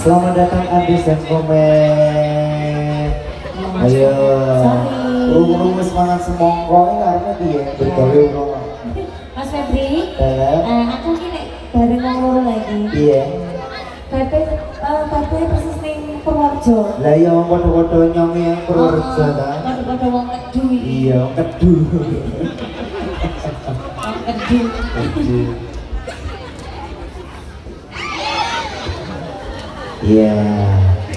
Selamat datang Andis dan Komen. Ayo, rungu semangat semongko karena dia bergaul ngomong. Mas Febri, aku gini bareng ngomong lagi. Iya. Pepe persis ning Purworejo. Lah iya podo-podo nyongi yang Purworejo ta. Podo-podo wong Kedu. Iya, Kedu. Kedu. Iya.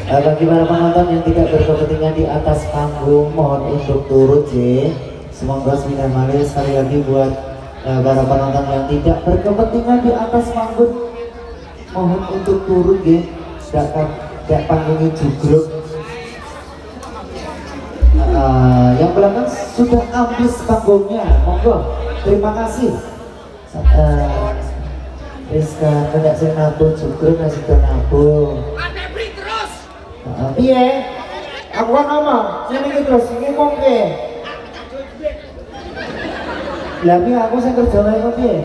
Bagi para penonton yang tidak berkepentingan di atas panggung, mohon untuk turut J. Semoga seminar malis sekali lagi buat para penonton yang tidak berkepentingan di atas panggung, mohon untuk turut J. Tidak panggungnya jugruk. Yang belakang sudah ambis panggungnya, monggo. Terima kasih. Rizka, tidak saya nabung jugruk, ngasih ke nabung. Iya, aku kan ngomong, ini terus ngomong ke. Tapi aku saya kerja lagi kok ya.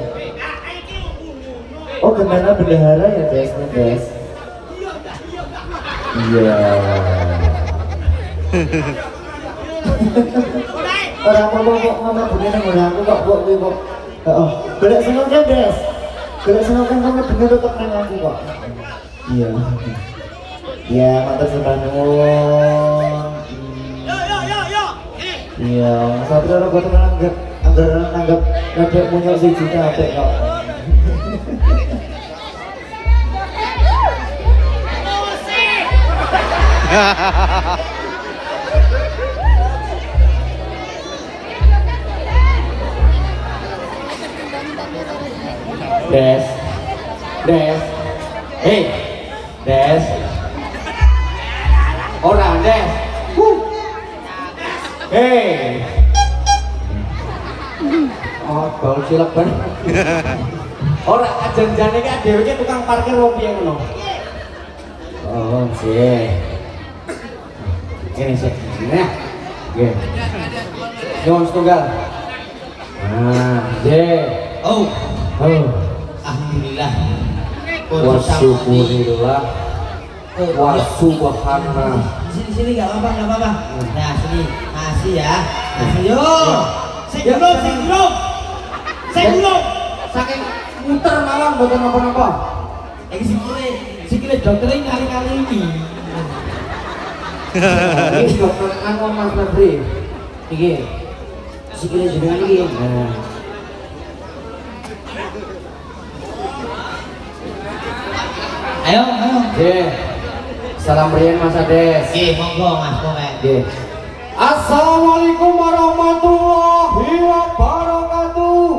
Oh, gimana bendahara ya guys, guys? Iya. Orang ngomong begini nggak aku kok kok. Oh, belak seneng kan guys? Belak seneng kan kamu bener tetap nang aku kok. Iya. Ya, mata sebangun. Iya, sampai orang gue tuh nanggap ngedek punya si Cina apa kok. Des, hey, Des. Ora Des. Hei. Oh, bau cilek banget. Ora janjane iki dhewe iki tukang parkir wong piye ngono. Oh, sih. Ini sih. Nah. Nggih. Nyuwun setunggal. Nah, nggih. Oh, Oh. alhamdulillah. Wa syukurillah. Wa subhanallah. Sini nggak apa-apa. Nah sini, masih ya. Masih yo. Ya. Sing belum. Saking muter mawon mboten napa-napa. Iki sikile dokter kali-kali ini. Iki dokter anu Mas Febri. Iki. Sikile jenengan iki. Nah. Ayo. Nggih. Salam riyen Mas Ades. Monggo Mas, monggo. Nggih. Assalamualaikum warahmatullahi wabarakatuh.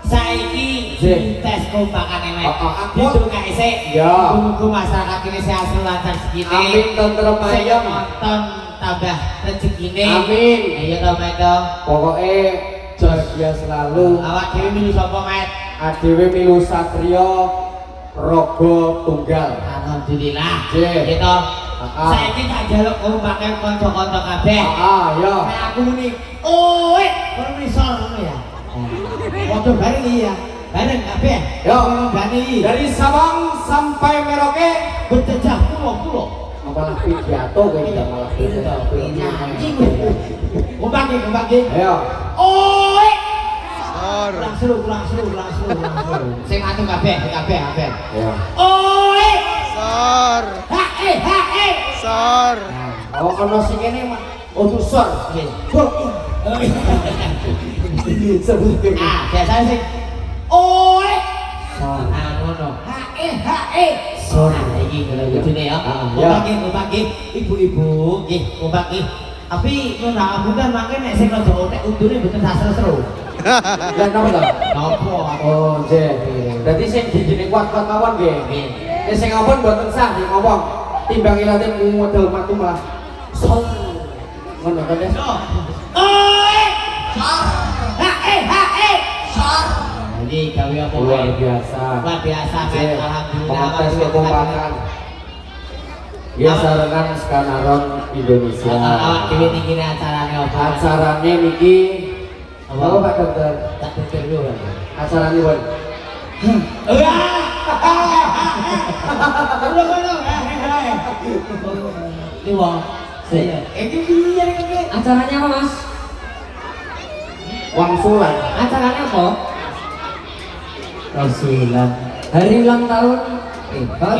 Saiki Nggih. tes kompakane mek. Aku- Itu kae Ya. Muga masyarakat ini sehat lancar segini. Amin tentrem Sing ayem. nonton tambah rezekine. Amin. Ayo to Mek to. Pokoknya bahagia selalu. Awak dhewe milu sapa Mek? ADW milu Satrio Rogo Tunggal. Alhamdulillah. Nggih. Gitu. Ah. Saiki tak jaluk kompake kanca-kanca kabeh. Ya. Nek aku muni, "Oi, kono misor ngono ya." Waktu bareng iya. Bareng kabeh. Yo. Bani. Dari Sabang sampai Merauke. Berjejak pulau. Malah pidato kayaknya malah pidato. Nyanyi. Kompake. Ayo. Oi. Kurang seru. Sing anu kabeh. Ya. Oi. Sor, Hae. sor. Oh ono sing kene mah utusor. Nggih. Sebut kene. Biasanya sing oi. Sor. Ngono. Hae. Sor. Nah, iki kalau kudune ya. Ya. Kompake. Ibu-ibu, nggih, kompake. Tapi nun ngapunten mangke nek sing rada otek undune mboten seru. Lah napa to? Napa? Oh, nggih. Dadi sing dijine kuat-kuat mawon nggih. Nggih. Nek sing ngomong mboten sah nggih ngomong. Timbang ilate model matu malah sol. Ngono to, Des? Oi. Hae. Ini gawe apa Luar wae? biasa. Luar biasa, Mek. Nggih. Alhamdulillah. Pengetes kekompakan. Ya sarengan skanaron Indonesia. Awak dhewe niki acarane apa? Acarane niki apa Pak Dokter? Tak pikir dulu. Acarane pun. Ini wong. Saya. Iki piye iki? Acaranya apa Mas? Wangsulan. Acaranya apa? Rosilan. Hari ulang tahun.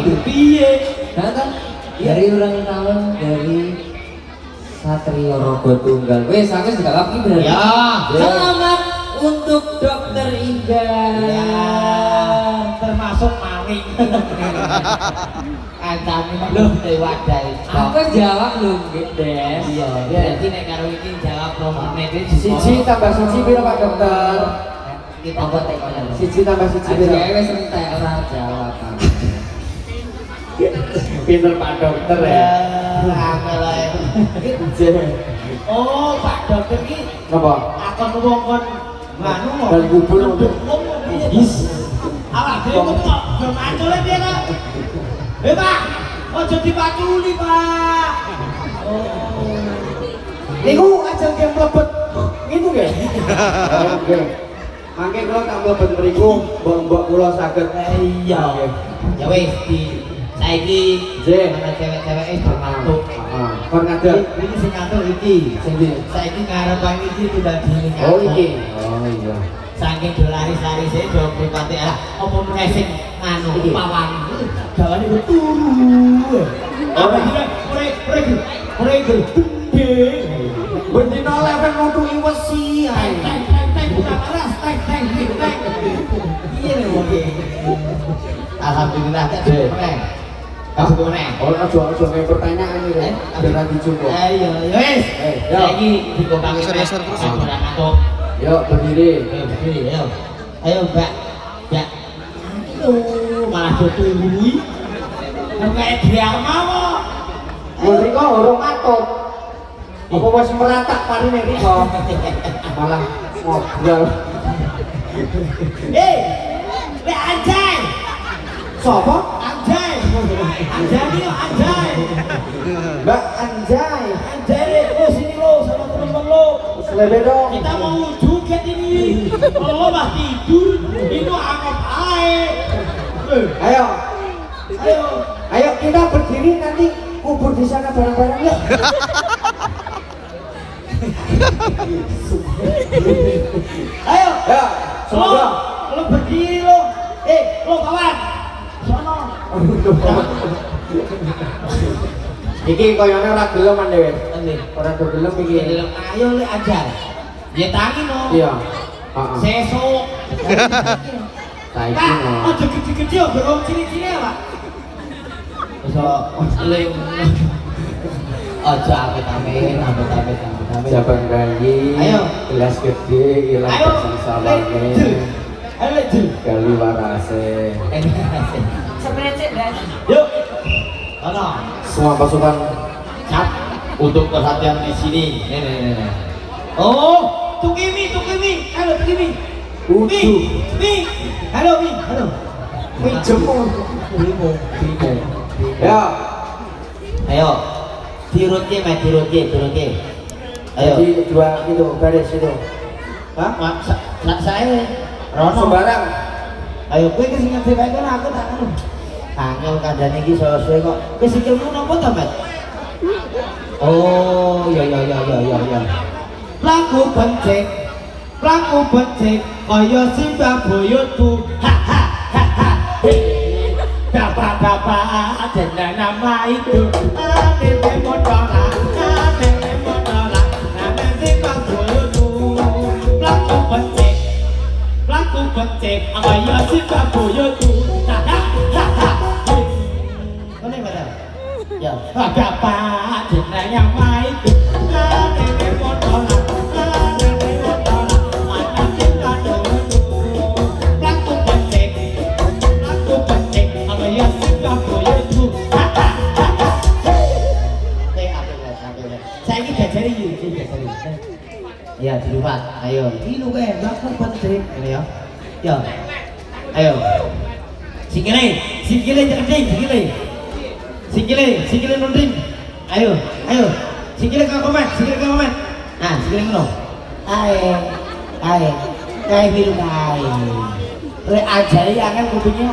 Iki piye? Kan? Hari ulang tahun dari Satrio Rogo Tunggal. Wes, aku sudah lagi berarti. Ya. Selamat untuk Dokter Indah. Ya, termasuk maling. Kancane belum diwadahi. Aku jawab belum, Des. Iya, berarti nek karo iki jawab nomorne iki Siji tambah siji piro Pak Dokter? kita kok tekonan. Siji tambah siji Aja piro? wes entek ora jawab. Pinter Pak Dokter ya. Angel ae. Oh, Pak Dokter iki Napa? akon wong-wong nganu kok. Dan kubur untuk Is. Awak dhewe kok yo macule piye to? Pak, ojo dipaculi, Pak. Niku ajeng ge mlebet ngitu nggih. Oke. Mangke kula tak mlebet mriku, mbok-mbok kula saged. Iya. Ya wis di saiki Nggih. ana cewek-ceweke bermantuk. Heeh. Kon ngadeg. Ini sing ngatur iki. Sing ndi? Saiki ngarepan iki udah dini Oh iki. Oh iya. saking dolaris-laris e do pripate ah apa meneh sing anu Iki. pawang gawane turu. Apa iki ora gede. Bendina level nutuki wesi ae. Iya lho wong iki. Alhamdulillah tak meneh. Kabeh meneh. Ora aja kayak pertanyaan iki. Ora dicukup. Ayo, wis. Yo. Saiki dikompaki. Geser terus. Yuk berdiri. Ayo berdiri, ayo. Ayo, Mbak. Ya. Aduh, malah jatuh bui. kayak dia mau. Riko urung ngatur. Apa wis meratak parine Riko? Malah ngobrol. Le anjay. Sopo? Anjay. Anjay nih anjay. Mbak Anjay. Anjay lo sini lo sama teman-teman lo. Selebe dong. Kita mau joget ini. Kalau lo mah tidur, itu anggap ae. Ayo, Ayo. ayo kita berdiri nanti kubur di sana bareng-bareng yuk. Ayo. Ya, semoga. Lo berdiri lo. Lo kawan. Sono. Iki koyone ora gelem an dhewe. Ora gelem iki. Ayo le aja. Ya tangi no. Iya. Heeh. Sesuk. Saiki no. Aja gede-gede bro, cili-cili ya, Pak. So, le aja amit-amit. Jaban bayi. Ayo. Gelas gede ilang Ayo. sawane. Ayo le jul. Gali warase. Yuk. Ono. Semua pasukan Cap untuk perhatian di sini. Nih. Oh, Tukimi. Halo Tukimi. Udu. Mi. Halo Mi. Halo. Mi jemu. Bimo. Ya. Ayo. Tirutke. Ayo. Jadi dua itu garis itu. Hah? Saya Rono. Sembarang. Ayo kowe ke sing ngedewe kono aku tak anu. Angel kandhane iki suwe kok. Wis sikilmu nopo to, Mat? Oh, ya. Lagu benceng. Kaya Simbah Boyoku. Ha. Bapak jeneng nama itu. Ane motora. Nama Simbah Boyoku. Lagu benceng. Kaya Simbah Boyoku. Ini benar. Ya, bapak jeneng nama itu. Ane motora. Ya, di luar. Ayo. Ini kayak laku penting. Ini ya. Ya. Ayo. Sikile jerding, sikile nunding. Ayo. Sikile ke komen. Nah, sikile ngono. Ae. Kae biru kae. Re ajari angan kupingnya.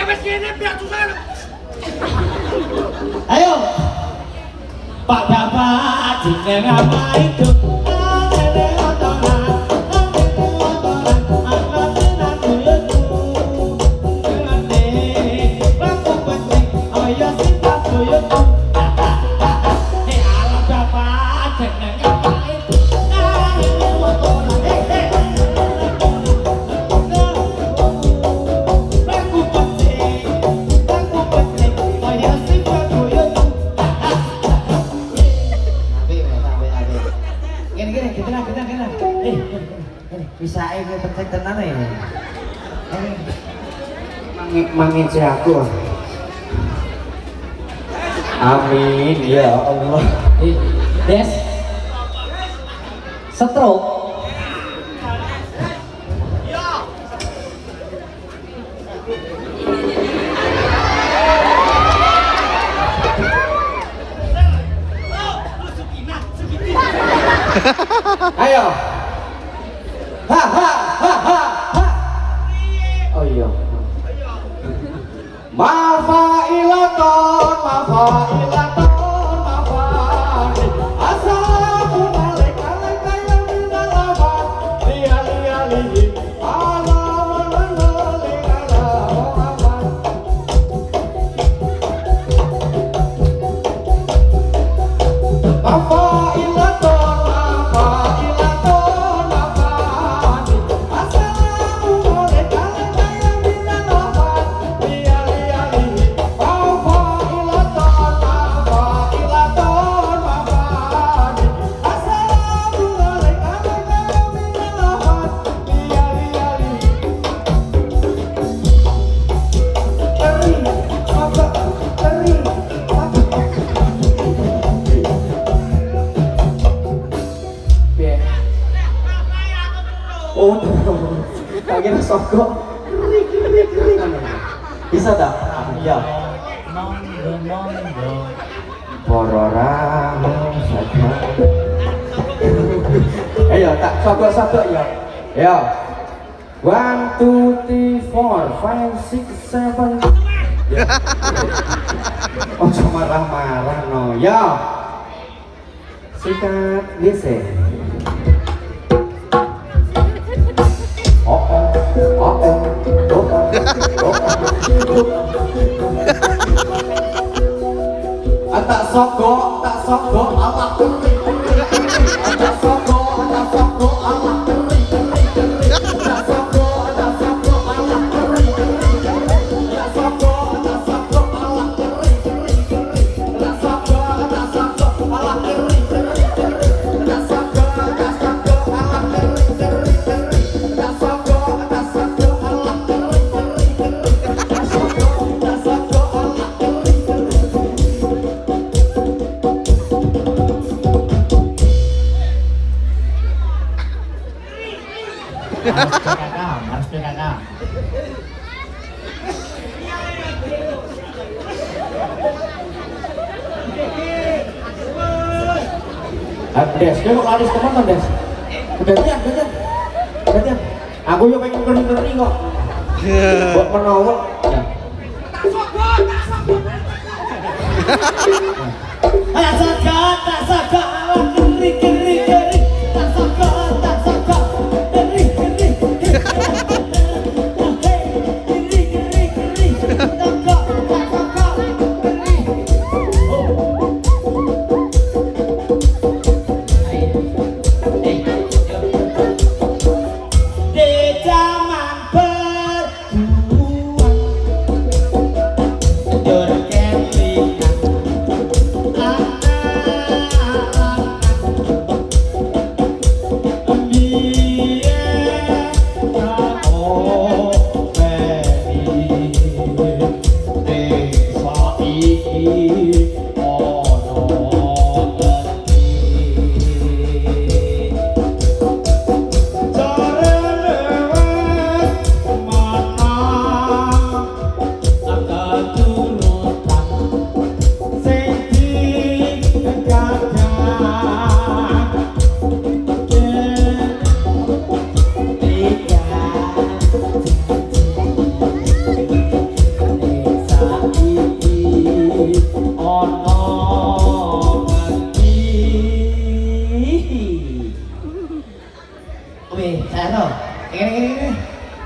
Wes kene biar susah. Ayo. Pak Bapak jeneng apa itu? Bisa ini penting tenan ya. Mangin si aku. Amin ya Allah. Des. Stroke. Ayo. Ha. Oh iya. Mafailaton. Assalamualaikum warahmatullahi wabarakatuh. sogok. Bisa tak? Ya. Porora saja. Ayo tak sogok-sogok ya. Ya. 1 2 3 4 5 6 7. Ya. Oh cuma marah-marah no. Ya. Sikat biasa. Tak sogok, Allah keri. Tak sogok, Allah keri. Tak sogok, Allah keri. Tak sogok, Allah keri. Tak sogok, Allah keri. Tak sogok, Allah keri. Tak sogok, Allah harus PKK. Des, dia mau lari kemana Des? Gantian. Aku yang pengen kering kok. Buat menawar. Tak sogok, keri. Tak sogok, keri.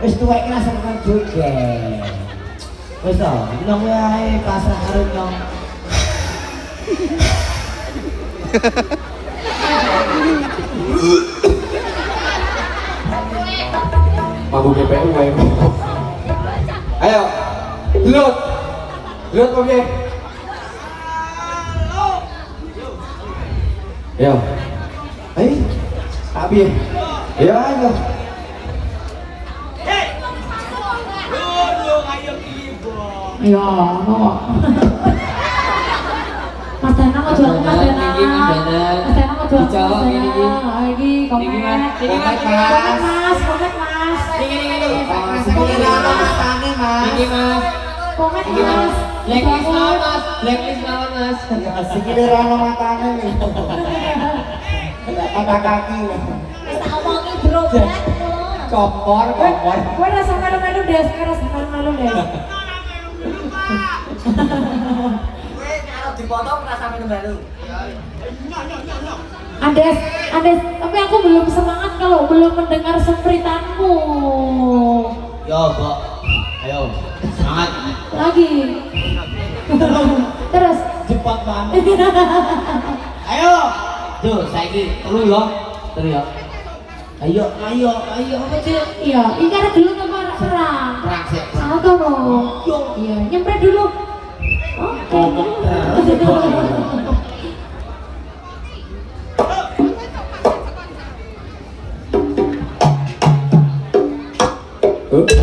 Wis tuwek ki rasa tekan joget. Wis to, nang wae pasrah karo nyong. Mabuk GPU wae. Ayo. Lut oke. Yo. Abi. Ya ayo. Ya, no. Mas Danang mau jual Mas Danang. Mas Danang mau jual Mas Danang. Lagi komen. Komen Mas. Komen Mas. Blacklist lawan Mas. Sikile rano matane nih. Mata kaki. Wis tak omongi berobat lho. Kompor. Kowe rasa melu-melu Des, Andes, tapi aku belum semangat kalau belum mendengar sempritanmu. Yo, Kok. Ayo, semangat. Lagi. Terus. Cepat banget. Ayo. Tuh, saiki telu yo. Ayo, apa sih? Iya, ini karena dulu nomor serang. Perang sih. Satu dong. Iya, nyempret dulu. Oke.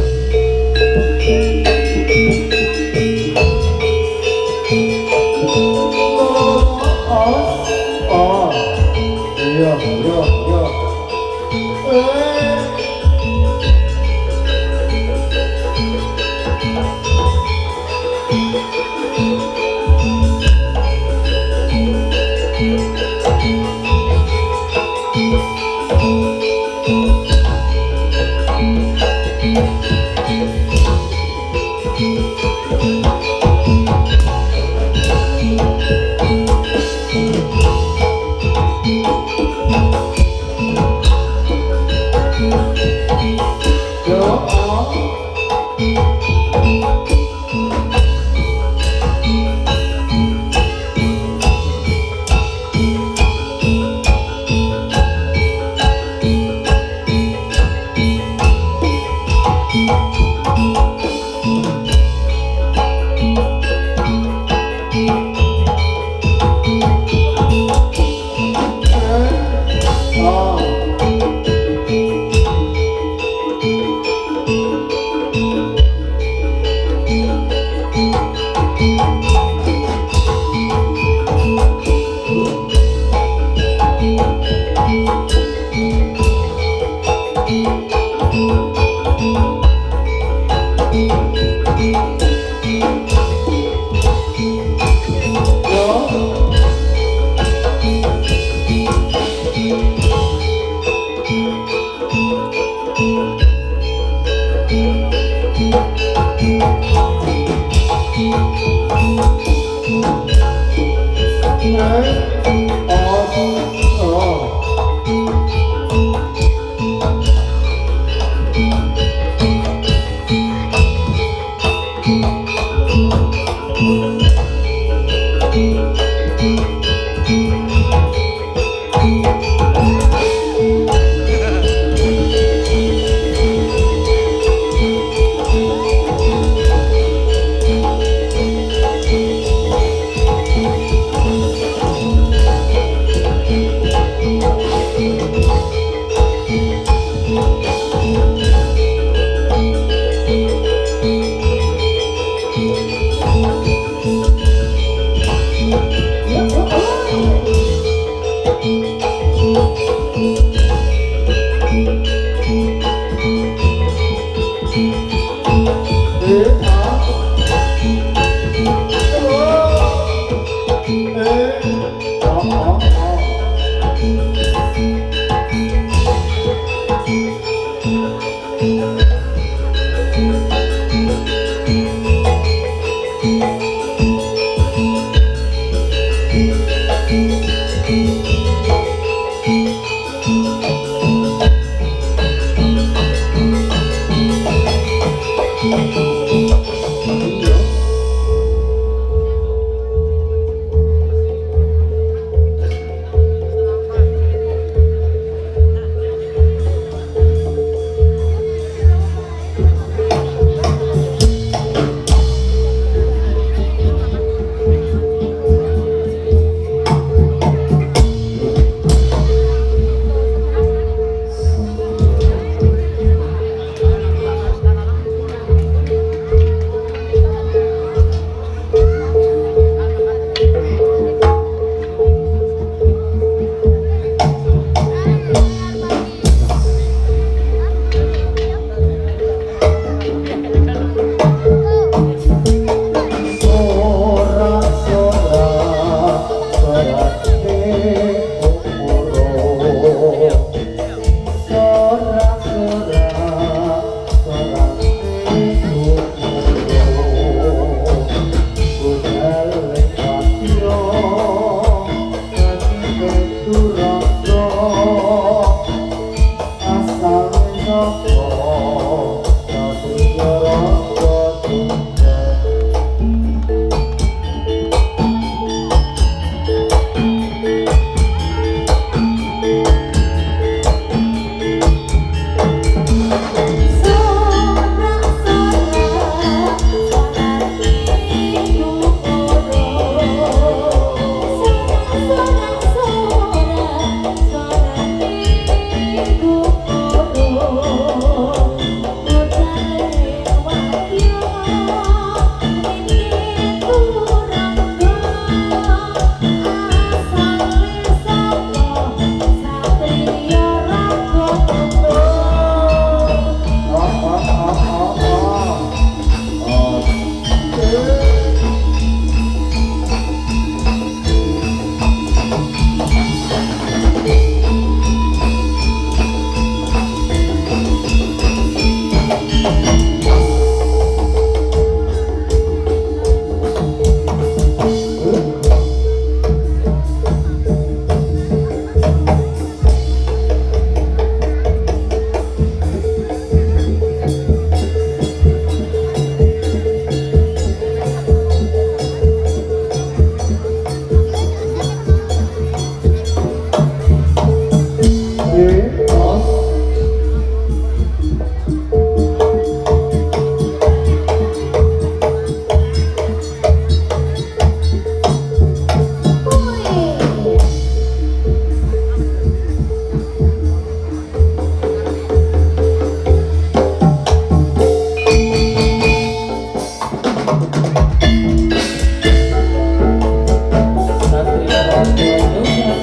Satria Rokotunggal.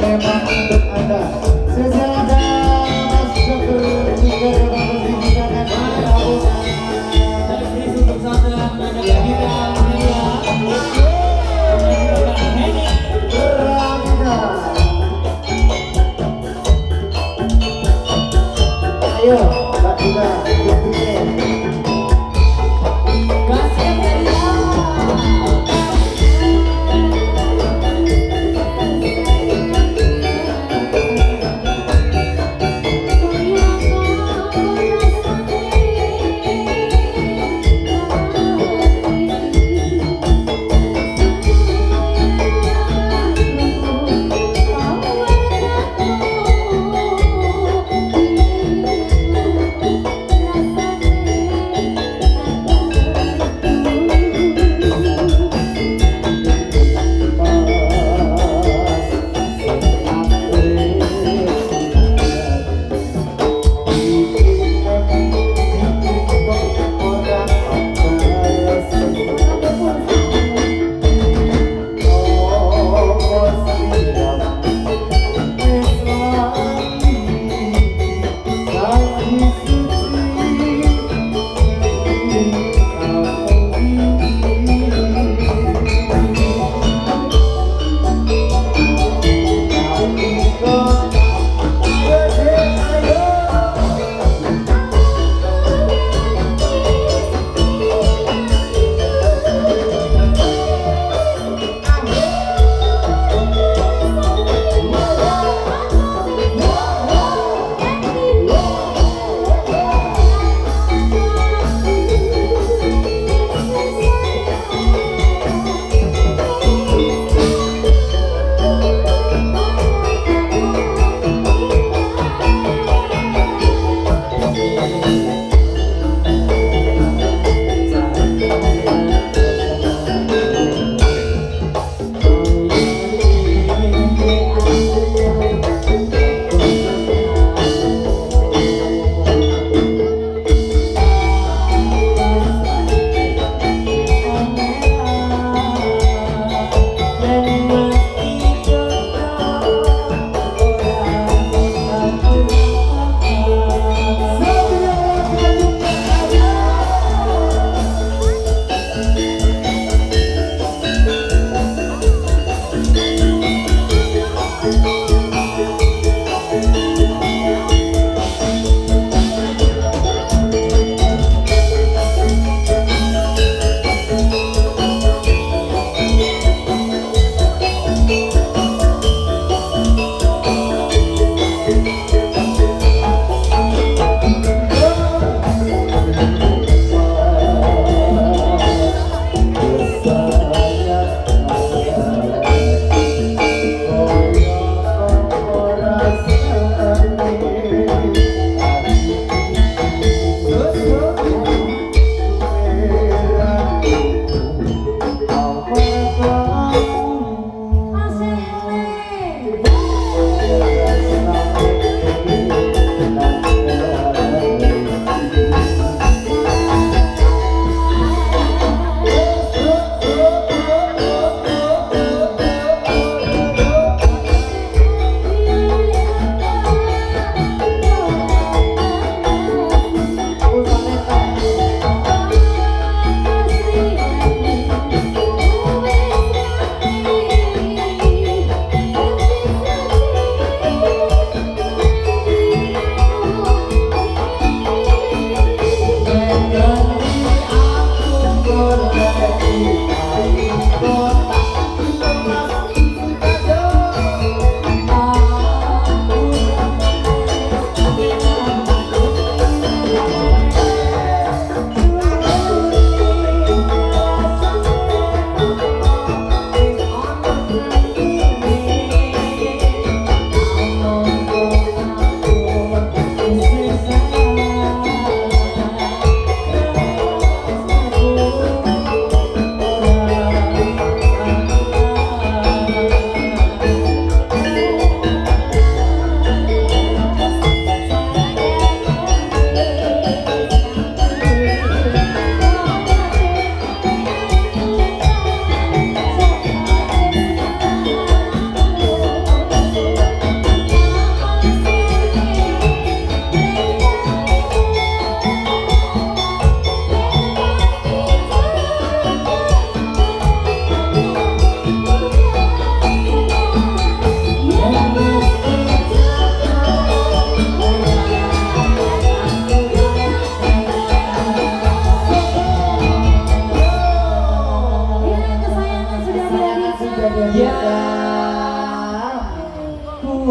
Memang untuk Anda. Sesada Mas Dokter juga dapat berbicara Servis untuk saudara Nanda Gavita Amelia. Ayo, Mbak Dina, buktinya. Kasih Amelia. Terima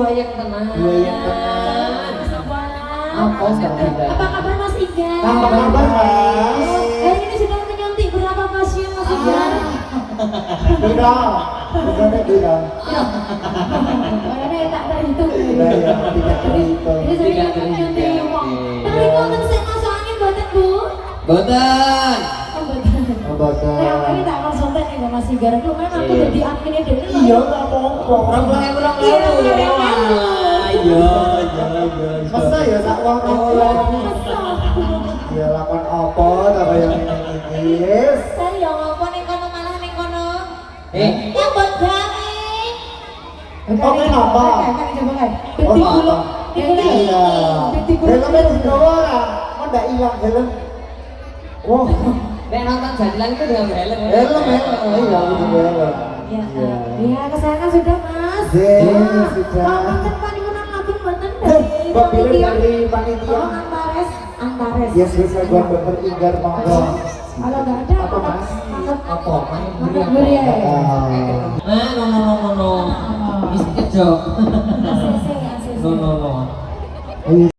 buaya tenan. Buaya tenan. Apa sekarang? Apa kabar Mas Iga? Apa kabar, Mas? Hari ini sedang menyuntik berapa pasien Mas Iga? Beda. Bukannya beda. Orangnya tak terhitung. Iya, iya, tidak terhitung. Jadi sering menyuntik uang. Tapi wonten sing masuk angin mboten Bu? Boten. Oh mboten. Oh, bakal. Nah, ini tak konsultan nih Mas Iga. Lumayan aku jadi adminnya dhewe. Iya, nggak apa-apa. Orang Iya, Iya. Masa ya sak wong ya lakukan apa apa yang ini yes. Saya yang apa ning kono malah ning kono. Eh, Yang buat gami. Oke, kenapa? Kan coba kan. Oh, Beti kulo. Iya. Beti kulo. Helmnya dibawa lah. Kok nggak hilang helm? Wah, nek nonton jadilan itu dengan helm. helm iya betul helm. Ya, ya kesayangan sudah Mas. Sudah. Mau kan panimunan lagi mboten Kok pilih dari dari Oh, panitia? Antares, Antares. Yes, bisa gua dokter Inggar monggo. Kalau nggak ada Apa, Mas? Apa? Mangkok beri ya. Ah, no. Isi kejok. ACC, ACC. No. Ayo